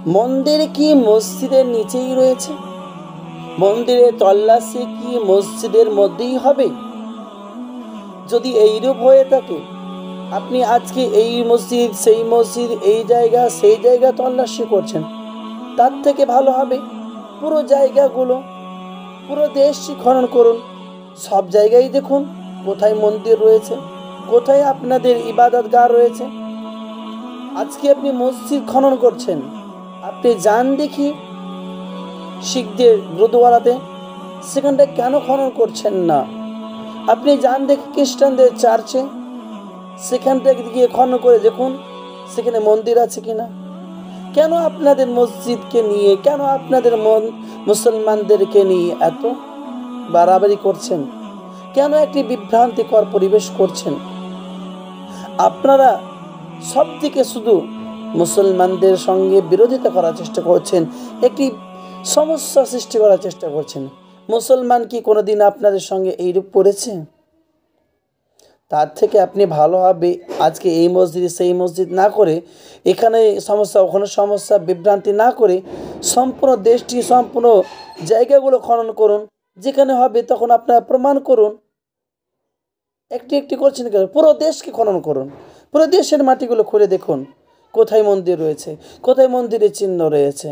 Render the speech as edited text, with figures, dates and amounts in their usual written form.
মন্দির কি মসজিদের নিচেই রয়েছে? মন্দিরের তল্লাশি কি মসজিদের মধ্যেই হবে? যদি এইরূপ হয়ে থাকে, আপনি আজকে এই মসজিদ সেই মসজিদ, এই জায়গা সেই জায়গা তল্লাশি করছেন, তার থেকে ভালো হবে পুরো জায়গাগুলো, পুরো দেশটি খনন করুন। সব জায়গায় দেখুন কোথায় মন্দির রয়েছে, কোথায় আপনাদের ইবাদতগাহ রয়েছে। আজকে আপনি মসজিদ খনন করছেন, আপনি যান দেখি শিখদের গুরুদুয়ারাতে, সেখানটা কেন খনন করছেন না? আপনি যান দেখি খ্রিস্টানদের চার্চে, সেখানটাকে গিয়ে খনন করে দেখুন সেখানে মন্দির আছে কিনা। কেন আপনাদের মসজিদকে নিয়ে, কেন আপনাদের মুসলমানদেরকে নিয়ে এত বাড়াবাড়ি করছেন? কেন একটি বিভ্রান্তিকর পরিবেশ করছেন? আপনারা সব দিকে শুধু মুসলমানদের সঙ্গে বিরোধিতা করার চেষ্টা করছেন, একটি সমস্যা সৃষ্টি করার চেষ্টা করছেন। মুসলমান কি কোনোদিন আপনাদের সঙ্গে এইরূপ করেছে? তার থেকে আপনি ভালোভাবে আজকে এই মসজিদ সেই মসজিদ না করে, এখানে সমস্যা ওখানে সমস্যা বিভ্রান্তি না করে, সম্পূর্ণ দেশটি সম্পূর্ণ জায়গাগুলো খনন করুন। যেখানে হবে তখন আপনারা প্রমাণ করুন। একটি একটি করছেন কেন? পুরো দেশকে খনন করুন, পুরো দেশের মাটিগুলো খুলে দেখুন কোথায় মন্দির রয়েছে, কোথায় মন্দিরের চিহ্ন রয়েছে।